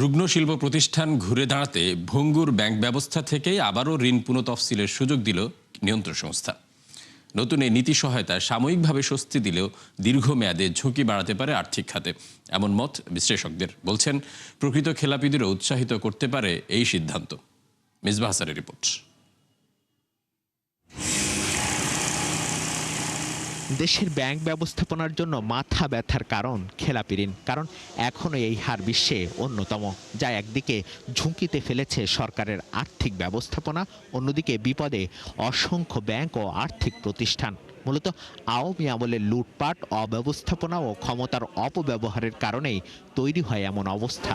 রুগ্ন শিল্প প্রতিষ্ঠান ঘুরে দাঁড়াতে ভঙ্গুর ব্যাংক ব্যবস্থা থেকেই আবারও ঋণ পুনঃতফসিলের সুযোগ দিল নিয়ন্ত্রণ সংস্থা। নতুন এই নীতি সহায়তায় সাময়িকভাবে স্বস্তি দিলেও দীর্ঘমেয়াদে ঝুঁকি বাড়াতে পারে আর্থিক খাতে, এমন মত বিশ্লেষকদের। বলছেন, প্রকৃত খেলাপিদেরও উৎসাহিত করতে পারে এই সিদ্ধান্ত। মিসবাহ হাসানের রিপোর্ট। দেশের ব্যাংক ব্যবস্থাপনার জন্য মাথা ব্যথার কারণ খেলাপি ঋণ। কারণ এখনও এই হার বিশ্বে অন্যতম, যা একদিকে ঝুঁকিতে ফেলেছে সরকারের আর্থিক ব্যবস্থাপনা, অন্যদিকে বিপদে অসংখ্য ব্যাংক ও আর্থিক প্রতিষ্ঠান। মূলত আওয়ামী আমলের লুটপাট, অব্যবস্থাপনা ও ক্ষমতার অপব্যবহারের কারণেই তৈরি হয় এমন অবস্থা।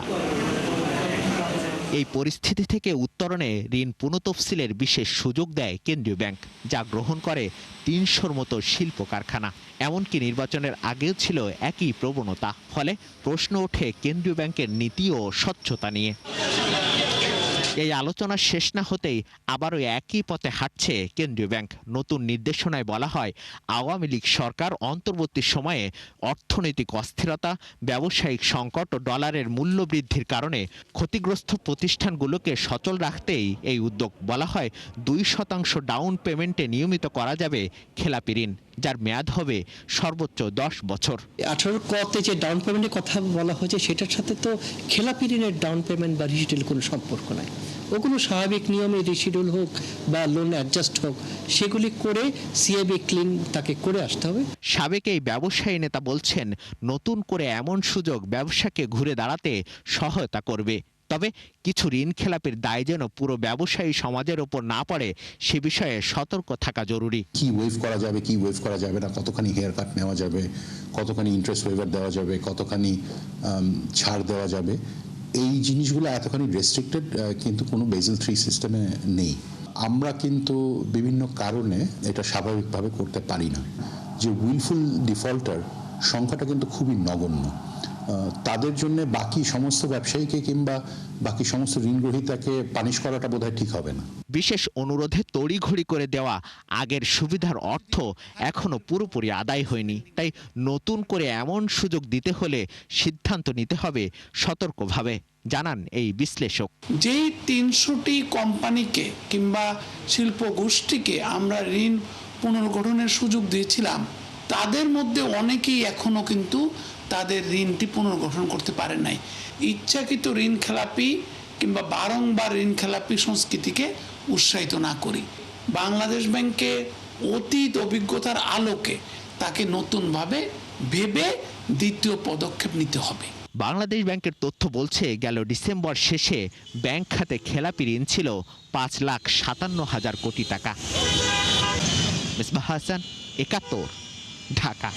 এই পরিস্থিতি থেকে উত্তরণে ঋণ পুনঃতফসিলের বিশেষ সুযোগ দেয় কেন্দ্রীয় ব্যাংক, যা গ্রহণ করে ৩০০-র মতো শিল্প কারখানা। এমনকি নির্বাচনের আগেও ছিল একই প্রবণতা। ফলে প্রশ্ন ওঠে কেন্দ্রীয় ব্যাংকের নীতি ও স্বচ্ছতা নিয়ে। এই আলোচনা শেষ না হতেই আবারও একই পথে হাঁটছে কেন্দ্রীয় ব্যাংক। নতুন নির্দেশনায় বলা হয়, আওয়ামী লীগ সরকার অন্তর্বর্তী সময়ে অর্থনৈতিক অস্থিরতা, ব্যবসায়িক সংকট ও ডলারের মূল্য বৃদ্ধির কারণে ক্ষতিগ্রস্ত প্রতিষ্ঠানগুলোকে সচল রাখতেই এই উদ্যোগ। বলা হয়, ২% ডাউন পেমেন্টে নিয়মিত করা যাবে খেলাপি ঋণ, যার মেয়াদ হবে সর্বোচ্চ 10 বছর। 18 কতে যে ডাউন পেমেন্টের কথা বলা হয়েছে, সেটার সাথে তো খেলাপি ঋণের ডাউন পেমেন্ট বা রিসিডিউল কোনো সম্পর্ক নাই। ওগুলো স্বাভাবিক নিয়মে রিসিডিউল হোক বা লোন অ্যাডজাস্ট হোক, সেগুলি করে সিএবি ক্লিন তাকে করে আসতে হবে। সাবেক এই ব্যবসায়ী নেতা বলছেন, নতুন করে এমন সুযোগ ব্যবসাকে ঘুরে দাঁড়াতে সহায়তা করবে। তবে কিছু ঋণ খেলাপির দায় যেন পুরো ব্যবসায়ী সমাজের ওপর না পড়ে, সে বিষয়ে সতর্ক থাকা জরুরি। কি ওয়েভ করা যাবে, কি ওয়েভ করা যাবে না, কতখানি হেয়ার কাট নেওয়া যাবে, কতখানি ইন্টারেস্ট ওয়েভার দেওয়া যাবে, কতখানি ছাড় দেওয়া যাবে, এই জিনিসগুলো এতখানি রেস্ট্রিক্টেড কিন্তু কোনো বেসেল 3 সিস্টেমে নেই। আমরা কিন্তু বিভিন্ন কারণে এটা স্বাভাবিকভাবে করতে পারি না। যে উইলফুল ডিফল্টার সংখ্যাটা কিন্তু খুবই নগণ্য। তাদের জন্য বাকি সমস্ত ব্যবসায়ীকে কিংবা বাকি সমস্ত ঋণগ্রহীতাকে পানিশ করাটা বোধহয় ঠিক হবে না। বিশেষ অনুরোধে তড়িঘড়ি করে দেওয়া আগের সুবিধার অর্থ এখনো পুরোপুরি আদায় হয়নি। তাই নতুন করে এমন সুযোগ দিতে হলে সিদ্ধান্ত নিতে হবে সতর্কভাবে, জানান এই বিশ্লেষক। যেই ৩০০টি কোম্পানিকে কিংবা শিল্প গোষ্ঠীকে আমরা ঋণ পুনর্গঠনের সুযোগ দিয়েছিলাম, তাদের মধ্যে অনেকেই এখনো কিন্তু তাদের ঋণটি পুনর্গঠন করতে পারে নাই। ইচ্ছাকৃত ঋণ খেলাপি কিংবা বারংবার ঋণ খেলাপি সংস্কৃতিকে উৎসাহিত না করি। বাংলাদেশ ব্যাংকে অতীত অভিজ্ঞতার আলোকে তাকে নতুনভাবে ভেবে দ্বিতীয় পদক্ষেপ নিতে হবে। বাংলাদেশ ব্যাংকের তথ্য বলছে, গেল ডিসেম্বর শেষে ব্যাংক খাতে খেলাপি ঋণ ছিল 5,57,000 কোটি টাকা। মিসবাহ হাসান, 71, ঢাকা।